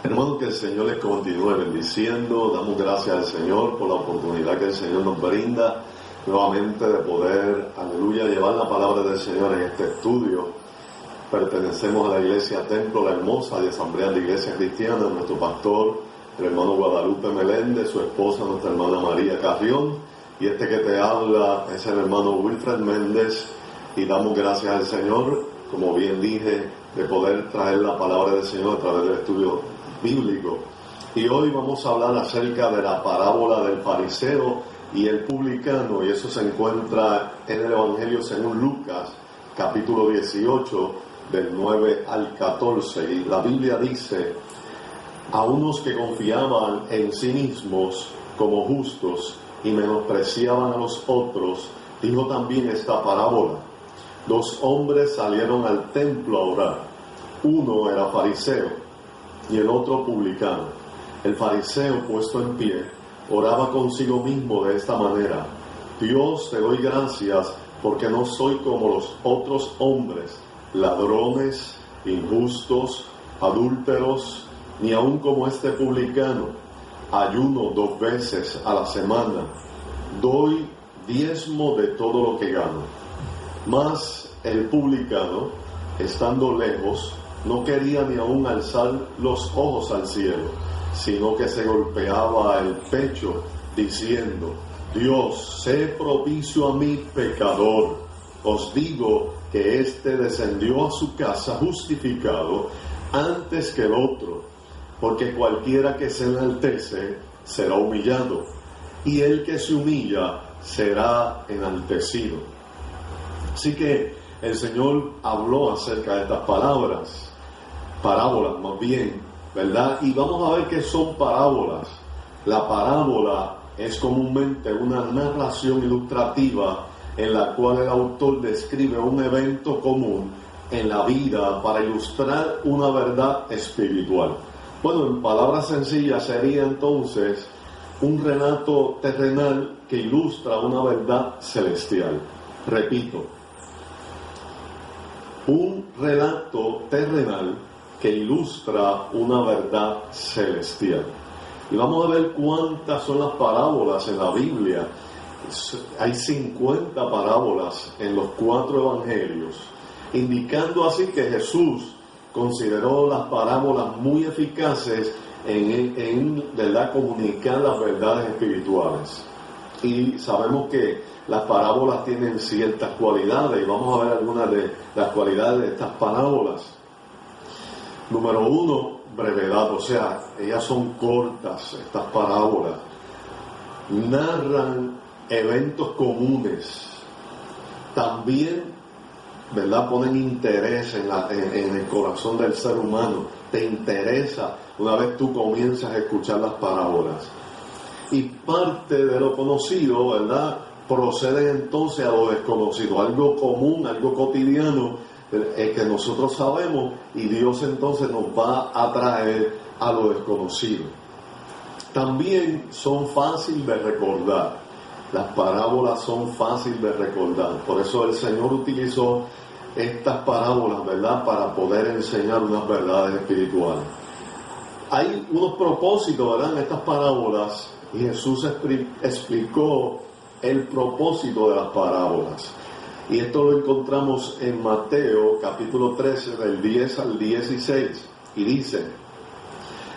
Hermanos, que el Señor les continúe bendiciendo. Damos gracias al Señor por la oportunidad que el Señor nos brinda nuevamente de poder, aleluya, llevar la palabra del Señor en este estudio. Pertenecemos a la Iglesia Templo La Hermosa de Asamblea de Iglesia Cristiana. Nuestro pastor, el hermano Guadalupe Meléndez, su esposa, nuestra hermana María Carrión, y este que te habla es el hermano Wilfred Méndez. Y damos gracias al Señor, como bien dije, de poder traer la palabra del Señor a través del estudio bíblico. Y hoy vamos a hablar acerca de la parábola del fariseo y el publicano, y eso se encuentra en el Evangelio según Lucas, capítulo 18, del 9 al 14. Y la Biblia dice: a unos que confiaban en sí mismos como justos y menospreciaban a los otros, dijo también esta parábola. Dos hombres salieron al templo a orar. Uno era fariseo y el otro publicano. El fariseo, puesto en pie, oraba consigo mismo de esta manera: Dios, te doy gracias porque no soy como los otros hombres, ladrones, injustos, adúlteros, ni aun como este publicano. Ayuno 2 veces a la semana, doy diezmo de todo lo que gano. Mas el publicano, estando lejos, no quería ni aun alzar los ojos al cielo, sino que se golpeaba el pecho, diciendo: Dios, sé propicio a mí, pecador. Os digo que éste descendió a su casa justificado antes que el otro, porque cualquiera que se enaltece será humillado, y el que se humilla será enaltecido. Así que el Señor habló acerca de estas parábolas más bien, ¿verdad? Y vamos a ver qué son parábolas. La parábola es comúnmente una narración ilustrativa en la cual el autor describe un evento común en la vida para ilustrar una verdad espiritual. Bueno, en palabras sencillas sería entonces un relato terrenal que ilustra una verdad celestial. Repito, un relato terrenal que ilustra una verdad celestial. Y vamos a ver cuántas son las parábolas en la Biblia. Hay 50 parábolas en los 4 evangelios, indicando así que Jesús consideró las parábolas muy eficaces en ¿verdad?, comunicar las verdades espirituales. Y sabemos que las parábolas tienen ciertas cualidades, y vamos a ver algunas de las cualidades de estas parábolas. Número 1, brevedad, o sea, ellas son cortas, estas parábolas. Narran eventos comunes. También, ¿verdad?, ponen interés en el corazón del ser humano. Te interesa una vez tú comienzas a escuchar las parábolas. Y parte de lo conocido, ¿verdad?, procede entonces a lo desconocido, algo común, algo cotidiano que nosotros sabemos, y Dios entonces nos va a traer a lo desconocido. También son fáciles de recordar. Las parábolas son fáciles de recordar. Por eso el Señor utilizó estas parábolas, ¿verdad?, para poder enseñar unas verdades espirituales. Hay unos propósitos, ¿verdad?, en estas parábolas, y Jesús explicó el propósito de las parábolas. Y esto lo encontramos en Mateo capítulo 13 del 10 al 16. Y dice: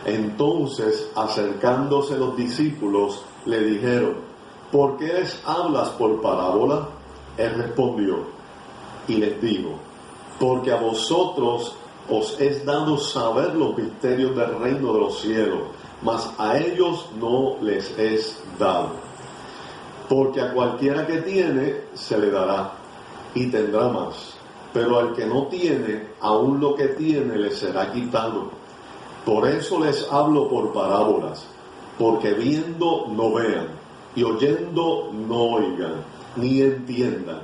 entonces, acercándose los discípulos, le dijeron: ¿por qué les hablas por parábola? Él respondió y les dijo: porque a vosotros os es dado saber los misterios del reino de los cielos, mas a ellos no les es dado. Porque a cualquiera que tiene, se le dará, y tendrá más. Pero al que no tiene, aún lo que tiene le será quitado. Por eso les hablo por parábolas, porque viendo no vean, y oyendo no oigan, ni entiendan.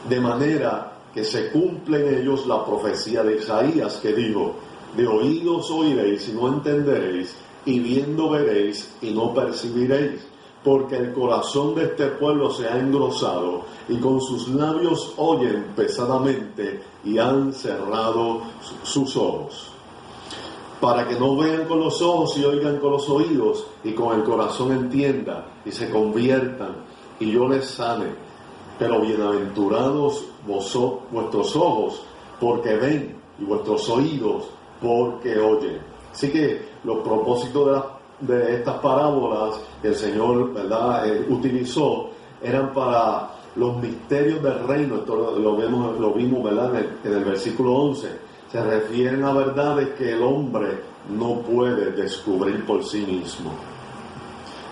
De manera que se cumple en ellos la profecía de Isaías, que dijo: de oídos oiréis y no entenderéis, y viendo veréis y no percibiréis. Porque el corazón de este pueblo se ha engrosado, y con sus labios oyen pesadamente, y han cerrado sus ojos. para que no vean con los ojos y oigan con los oídos y con el corazón entiendan y se conviertan y yo les sane. Pero bienaventurados vuestros ojos porque ven y vuestros oídos porque oyen. Así que los propósitos de estas parábolas que el Señor, ¿verdad?, utilizó eran para los misterios del reino. Esto lo vimos, ¿verdad?, en el versículo 11. Se refieren a verdades que el hombre no puede descubrir por sí mismo.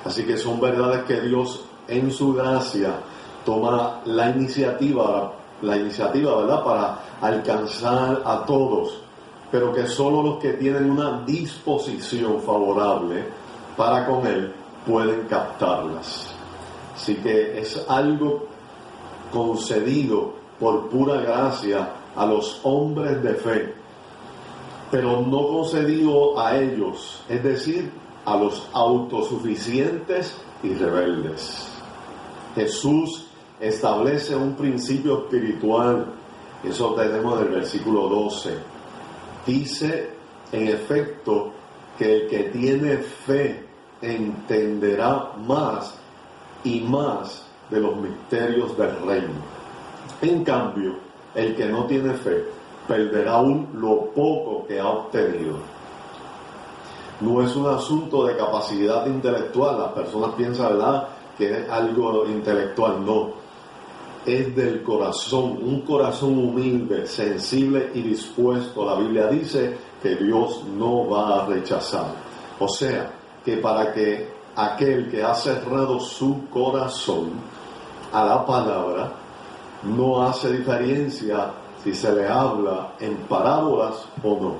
Así que son verdades que Dios en su gracia toma la iniciativa, ¿verdad?, para alcanzar a todos, pero que solo los que tienen una disposición favorable para con Él pueden captarlas. Así que es algo concedido por pura gracia a los hombres de fe, pero no concedido a ellos, es decir, a los autosuficientes y rebeldes. Jesús establece un principio espiritual, eso tenemos en el versículo 12. Dice, en efecto, que el que tiene fe entenderá más y más de los misterios del reino. En cambio, el que no tiene fe perderá aún lo poco que ha obtenido. No es un asunto de capacidad intelectual. Las personas piensan, ¿verdad?, que es algo intelectual. No, es del corazón, un corazón humilde, sensible y dispuesto. La Biblia dice que Dios no va a rechazar. O sea, que para que aquel que ha cerrado su corazón a la palabra, no hace diferencia si se le habla en parábolas o no.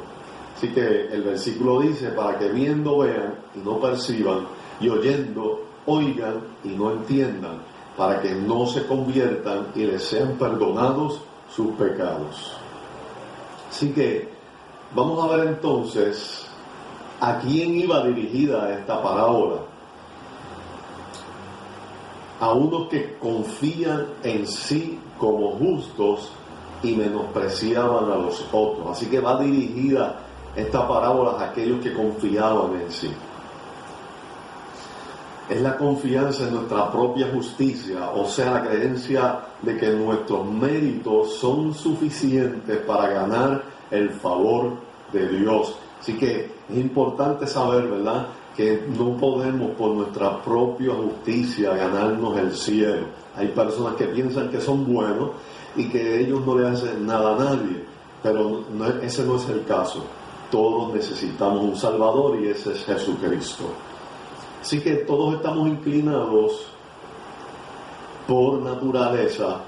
Así que el versículo dice, para que viendo vean y no perciban, y oyendo oigan y no entiendan, para que no se conviertan y les sean perdonados sus pecados. Así que vamos a ver entonces a quién iba dirigida esta parábola. A unos que confían en sí como justos y menospreciaban a los otros. Así que va dirigida esta parábola a aquellos que confiaban en sí. Es la confianza en nuestra propia justicia, o sea, la creencia de que nuestros méritos son suficientes para ganar el favor de Dios. Así que es importante saber, ¿verdad?, que no podemos por nuestra propia justicia ganarnos el cielo. Hay personas que piensan que son buenos y que ellos no le hacen nada a nadie, pero ese no es el caso. Todos necesitamos un Salvador y ese es Jesucristo. Así que todos estamos inclinados por naturaleza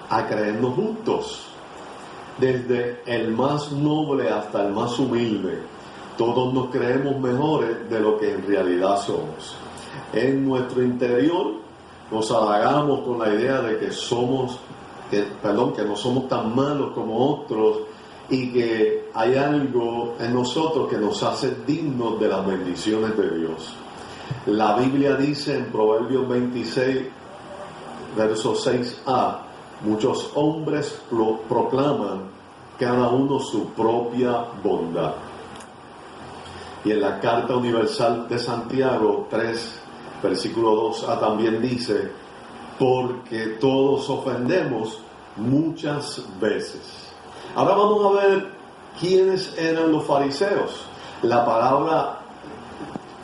a creernos justos. Desde el más noble hasta el más humilde, todos nos creemos mejores de lo que en realidad somos. En nuestro interior nos halagamos con la idea de que que no somos tan malos como otros y que hay algo en nosotros que nos hace dignos de las bendiciones de Dios. La Biblia dice en Proverbios 26, verso 6a, muchos hombres proclaman cada uno su propia bondad. Y en la Carta Universal de Santiago 3, versículo 2a también dice, porque todos ofendemos muchas veces. Ahora vamos a ver quiénes eran los fariseos. La palabra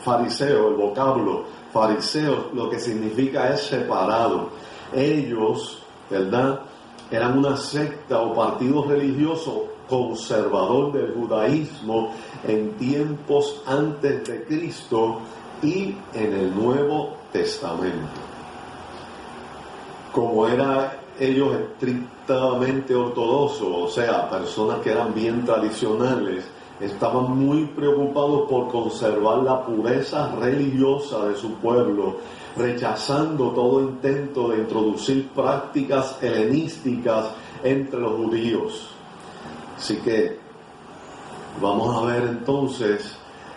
fariseo, el vocablo fariseo, lo que significa es separado. Ellos, ¿verdad?, eran una secta o partido religioso conservador del judaísmo en tiempos antes de Cristo y en el Nuevo Testamento. Como eran ellos estrictamente ortodoxos, o sea, personas que eran bien tradicionales, estaban muy preocupados por conservar la pureza religiosa de su pueblo, rechazando todo intento de introducir prácticas helenísticas entre los judíos. Así que vamos a ver entonces,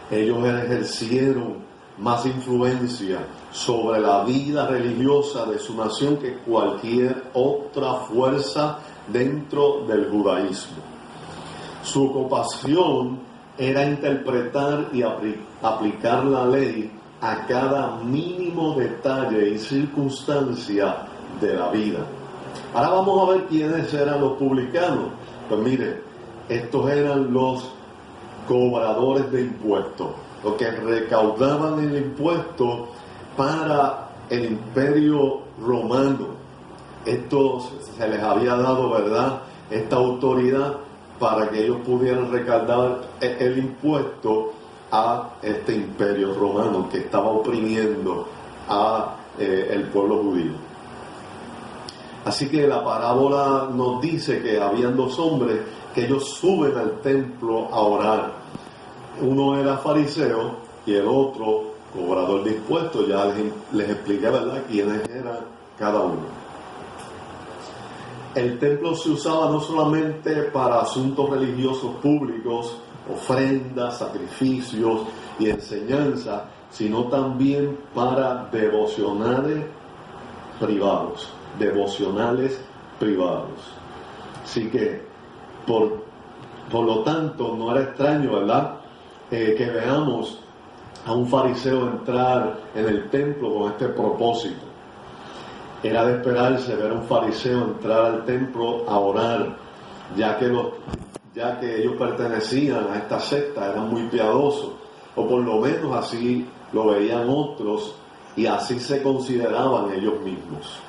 ellos ejercieron más influencia sobre la vida religiosa de su nación que cualquier otra fuerza dentro del judaísmo. Su ocupación era interpretar y aplicar la ley a cada mínimo detalle y circunstancia de la vida. Ahora vamos a ver quiénes eran los publicanos. Pues mire, estos eran los cobradores de impuestos, los que recaudaban el impuesto para el Imperio Romano. Estos se les había dado, ¿verdad?, esta autoridad para que ellos pudieran recaudar el impuesto a este Imperio Romano que estaba oprimiendo a el pueblo judío. Así que la parábola nos dice que habían dos hombres que ellos suben al templo a orar. Uno era fariseo y el otro cobrador de impuestos. Ya les expliqué, ¿verdad?, quiénes eran cada uno. El templo se usaba no solamente para asuntos religiosos públicos, ofrendas, sacrificios y enseñanza, sino también para devocionales privados. Así que, por lo tanto, no era extraño, ¿verdad?, que veamos a un fariseo entrar en el templo con este propósito. Era de esperarse ver a un fariseo entrar al templo a orar, ya que ellos pertenecían a esta secta, eran muy piadosos, o por lo menos así lo veían otros y así se consideraban ellos mismos.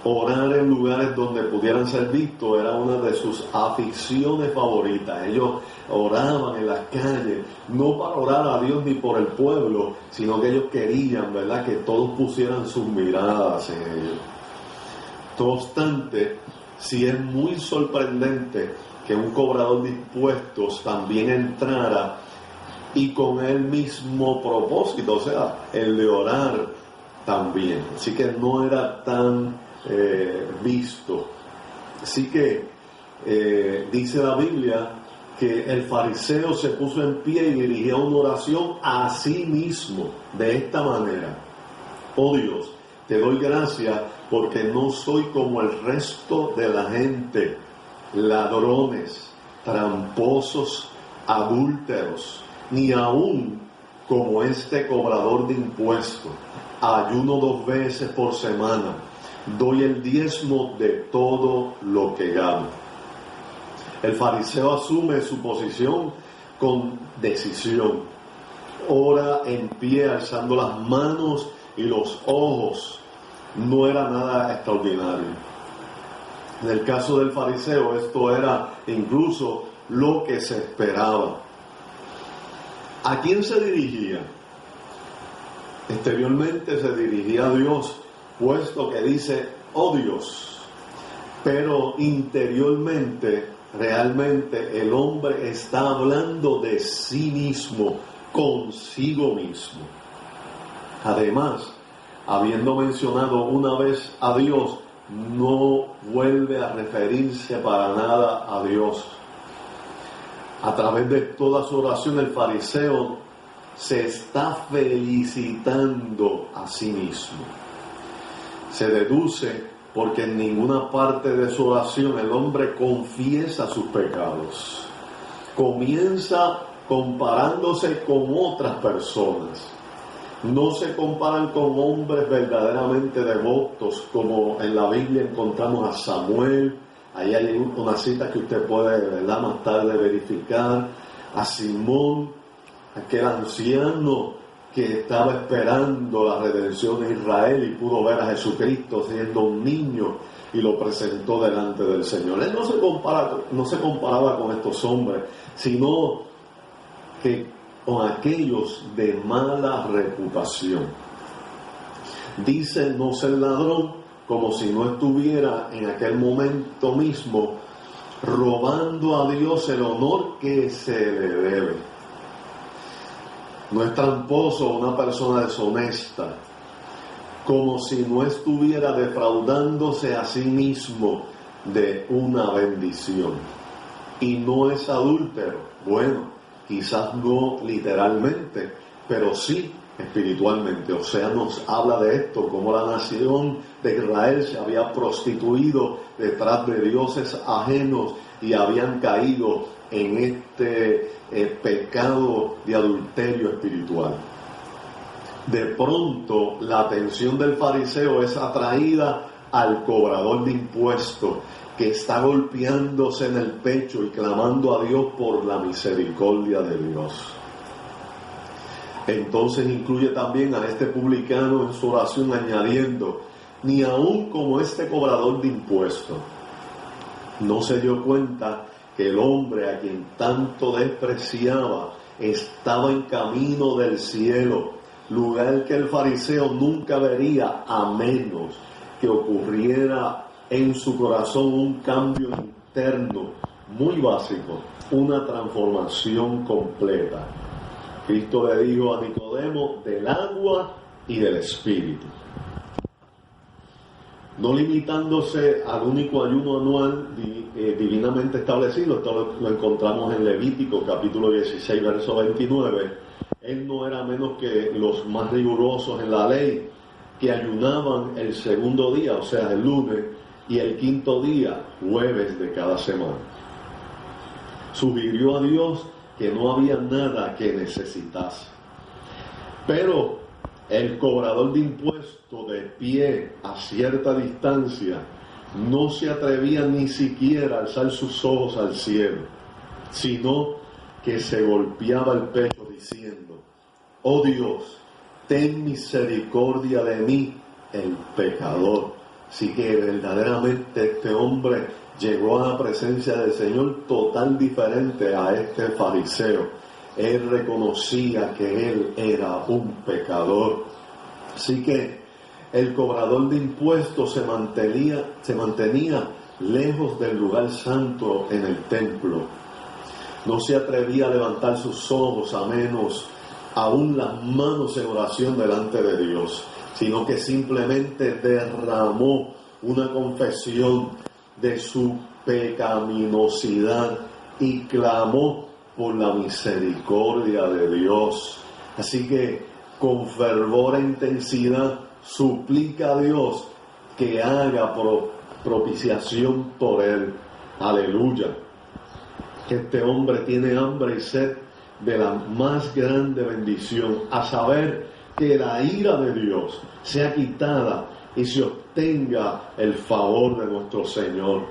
Orar en lugares donde pudieran ser vistos era una de sus aficiones favoritas. Ellos oraban en las calles, no para orar a Dios ni por el pueblo, sino que ellos querían, ¿verdad?, que todos pusieran sus miradas en ellos. No obstante, sí es muy sorprendente que un cobrador de impuestos también entrara y con el mismo propósito, o sea, el de orar también. Así que no era tan visto. Así que dice la Biblia que el fariseo se puso en pie y dirigía una oración a sí mismo de esta manera: oh Dios, te doy gracias porque no soy como el resto de la gente, ladrones, tramposos, adúlteros, ni aún como este cobrador de impuestos. Ayuno 2 veces por semana, doy el diezmo de todo lo que gano. El fariseo asume su posición con decisión. Ora en pie, alzando las manos y los ojos. No era nada extraordinario. En el caso del fariseo, esto era incluso lo que se esperaba. ¿A quién se dirigía? Exteriormente se dirigía a Dios, puesto que dice, oh Dios. Pero interiormente, realmente, el hombre está hablando de sí mismo, consigo mismo. Además, habiendo mencionado una vez a Dios, no vuelve a referirse para nada a Dios. A través de toda su oración, el fariseo se está felicitando a sí mismo. Se deduce porque en ninguna parte de su oración el hombre confiesa sus pecados. Comienza comparándose con otras personas. No se comparan con hombres verdaderamente devotos, como en la Biblia encontramos a Samuel. Ahí hay una cita que usted puede, ¿verdad?, más tarde verificar. A Simón, aquel anciano que estaba esperando la redención de Israel y pudo ver a Jesucristo siendo un niño y lo presentó delante del Señor. Él no se comparaba con estos hombres, sino que con aquellos de mala reputación. Dice no ser ladrón, como si no estuviera en aquel momento mismo robando a Dios el honor que se le debe. No es tramposo una persona deshonesta, como si no estuviera defraudándose a sí mismo de una bendición. Y no es adúltero. Bueno, quizás no literalmente, pero sí espiritualmente. O sea, nos habla de esto, como la nación de Israel se había prostituido detrás de dioses ajenos y habían caído en este pecado de adulterio espiritual. De pronto la atención del fariseo es atraída al cobrador de impuestos, que está golpeándose en el pecho y clamando a Dios por la misericordia de Dios. Entonces incluye también a este publicano en su oración, añadiendo: ni aun como este cobrador de impuestos no se dio cuenta que el hombre a quien tanto despreciaba estaba en camino del cielo, lugar que el fariseo nunca vería, a menos que ocurriera en su corazón un cambio interno muy básico, una transformación completa. Cristo le dijo a Nicodemo: del agua y del Espíritu. No limitándose al único ayuno anual divinamente establecido, esto lo encontramos en Levítico capítulo 16, verso 29, él no era menos que los más rigurosos en la ley, que ayunaban el segundo día, o sea, el lunes, y el quinto día, jueves de cada semana. Sugirió a Dios que no había nada que necesitase. Pero el cobrador de impuestos, de pie a cierta distancia, no se atrevía ni siquiera a alzar sus ojos al cielo, sino que se golpeaba el pecho diciendo: oh Dios, ten misericordia de mí, el pecador. Así que verdaderamente este hombre llegó a la presencia del Señor total diferente a este fariseo. Él reconocía que él era un pecador. Así que el cobrador de impuestos se mantenía lejos del lugar santo en el templo. No se atrevía a levantar sus ojos, a menos aún las manos en oración delante de Dios, sino que simplemente derramó una confesión de su pecaminosidad y clamó por la misericordia de Dios. Así que con fervor e intensidad suplica a Dios que haga propiciación por él. Aleluya. Este hombre tiene hambre y sed de la más grande bendición, a saber que la ira de Dios sea quitada y se obtenga el favor de nuestro Señor.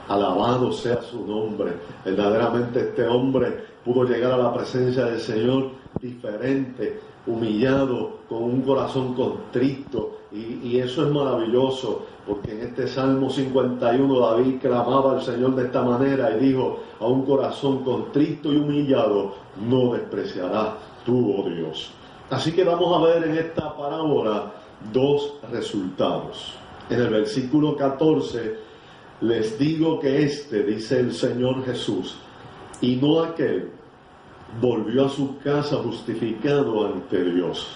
Alabado sea su nombre. Verdaderamente este hombre pudo llegar a la presencia del Señor diferente, humillado, con un corazón contrito, y eso es maravilloso, porque en este Salmo 51 David clamaba al Señor de esta manera y dijo: a un corazón contrito y humillado no despreciarás tú, oh Dios. Así que vamos a ver en esta parábola dos resultados. En el versículo 14, les digo que dice el Señor Jesús, y no aquel, volvió a su casa justificado ante Dios.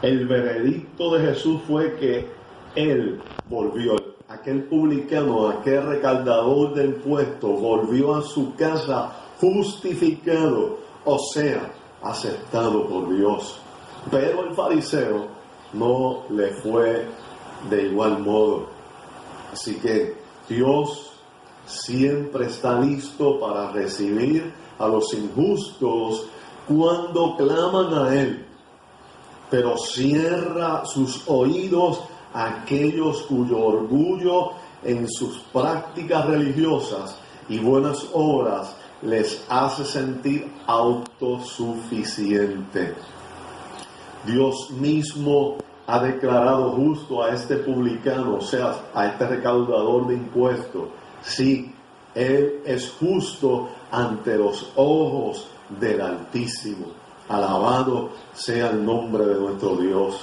El veredicto de Jesús fue que él volvió, aquel publicano, aquel recaudador de impuestos, volvió a su casa justificado, o sea, aceptado por Dios. Pero el fariseo no le fue de igual modo. Así que Dios siempre está listo para recibir a los injustos cuando claman a Él, pero cierra sus oídos a aquellos cuyo orgullo en sus prácticas religiosas y buenas obras les hace sentir autosuficiente. Dios mismo ha declarado justo a este publicano, o sea, a este recaudador de impuestos. Sí, Él es justo ante los ojos del Altísimo. Alabado sea el nombre de nuestro Dios.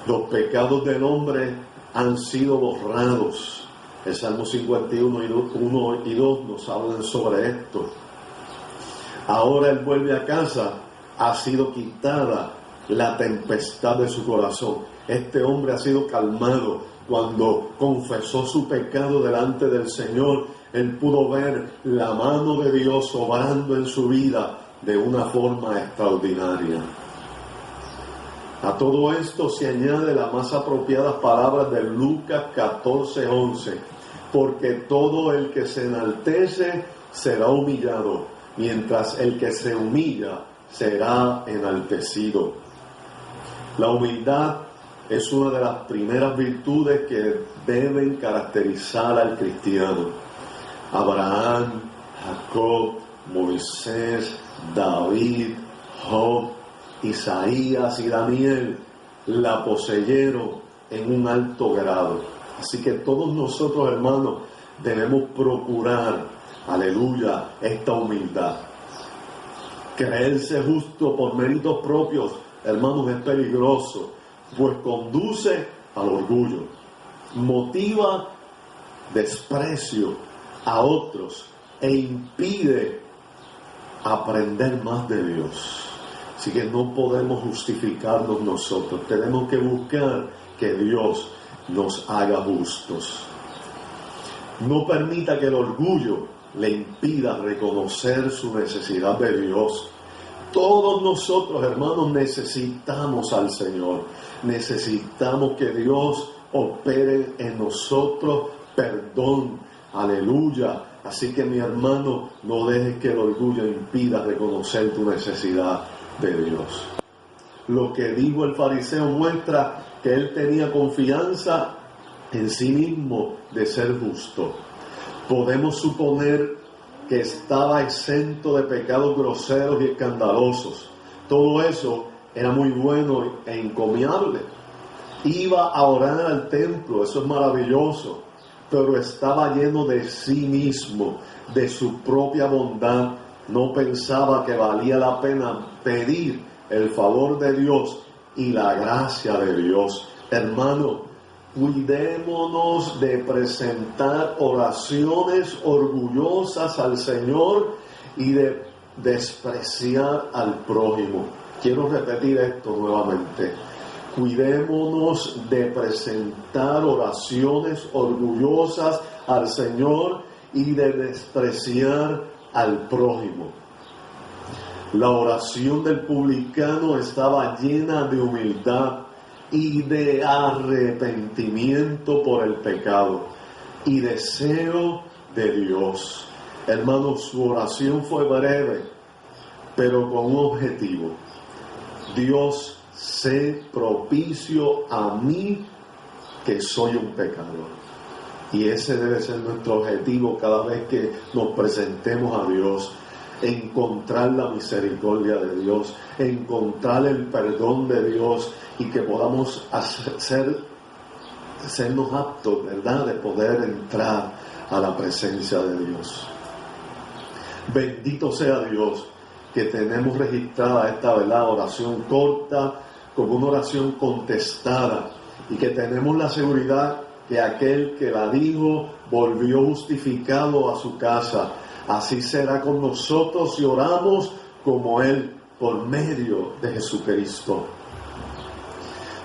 Los pecados del hombre han sido borrados. El Salmo 51, 1 y 2 nos hablan sobre esto. Ahora él vuelve a casa, ha sido quitada la tempestad de su corazón. Este hombre ha sido calmado. Cuando confesó su pecado delante del Señor, él pudo ver la mano de Dios obrando en su vida de una forma extraordinaria. A todo esto se añade las más apropiadas palabras de Lucas 14:11, porque todo el que se enaltece será humillado, mientras el que se humilla será enaltecido. La humildad es una de las primeras virtudes que deben caracterizar al cristiano. Abraham, Jacob, Moisés, David, Job, Isaías y Daniel la poseyeron en un alto grado. Así que todos nosotros, hermanos, debemos procurar, aleluya, esta humildad. Creerse justo por méritos propios, hermanos, es peligroso, pues conduce al orgullo, motiva desprecio a otros e impide aprender más de Dios. Así que no podemos justificarnos nosotros, tenemos que buscar que Dios nos haga justos. No permita que el orgullo le impida reconocer su necesidad de Dios. Todos nosotros, hermanos, necesitamos al Señor. Necesitamos que Dios opere en nosotros perdón. Aleluya. Así que, mi hermano, no dejes que el orgullo impida reconocer tu necesidad de Dios. Lo que dijo el fariseo muestra que él tenía confianza en sí mismo de ser justo. Podemos suponer que estaba exento de pecados groseros y escandalosos. Todo eso era muy bueno e encomiable. Iba a orar al templo, eso es maravilloso, pero estaba lleno de sí mismo, de su propia bondad. No pensaba que valía la pena pedir el favor de Dios y la gracia de Dios. Hermano, cuidémonos de presentar oraciones orgullosas al Señor y de despreciar al prójimo. Quiero repetir esto nuevamente. Cuidémonos de presentar oraciones orgullosas al Señor y de despreciar al prójimo. La oración del publicano estaba llena de humildad y de arrepentimiento por el pecado y deseo de Dios. Hermanos, su oración fue breve, pero con un objetivo. Dios, sé propicio a mí, que soy un pecador. Y ese debe ser nuestro objetivo cada vez que nos presentemos a Dios. Encontrar la misericordia de Dios, encontrar el perdón de Dios y que podamos sernos aptos, ¿verdad?, de poder entrar a la presencia de Dios. Bendito sea Dios que tenemos registrada esta, ¿verdad?, oración corta como una oración contestada y que tenemos la seguridad que aquel que la dijo volvió justificado a su casa. Así será con nosotros si oramos como Él por medio de Jesucristo.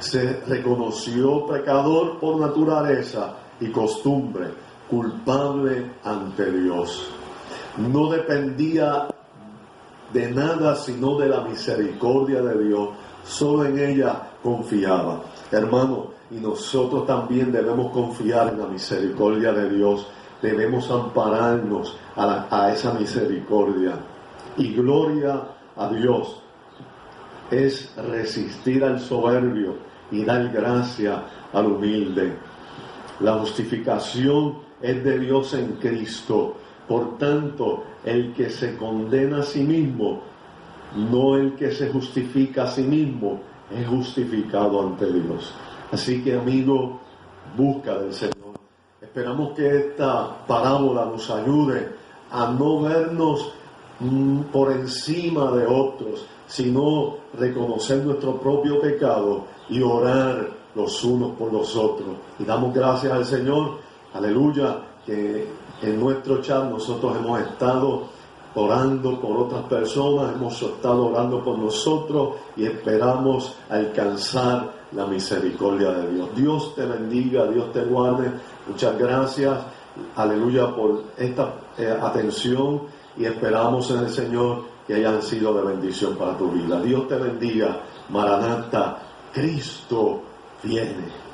Se reconoció pecador por naturaleza y costumbre, culpable ante Dios. No dependía de nada sino de la misericordia de Dios. Solo en ella confiaba. Hermano, y nosotros también debemos confiar en la misericordia de Dios. Debemos ampararnos a esa misericordia. Y gloria a Dios es resistir al soberbio y dar gracia al humilde. La justificación es de Dios en Cristo. Por tanto, el que se condena a sí mismo, no el que se justifica a sí mismo, es justificado ante Dios. Así que, amigo, busca del Señor. Esperamos que esta parábola nos ayude a no vernos por encima de otros, sino reconocer nuestro propio pecado y orar los unos por los otros. Y damos gracias al Señor, aleluya, que en nuestro chat nosotros hemos estado orando por otras personas, hemos estado orando por nosotros y esperamos alcanzar la misericordia de Dios. Dios te bendiga, Dios te guarde. Muchas gracias, aleluya, por esta atención y esperamos en el Señor que hayan sido de bendición para tu vida. Dios te bendiga. Maranatha, Cristo viene.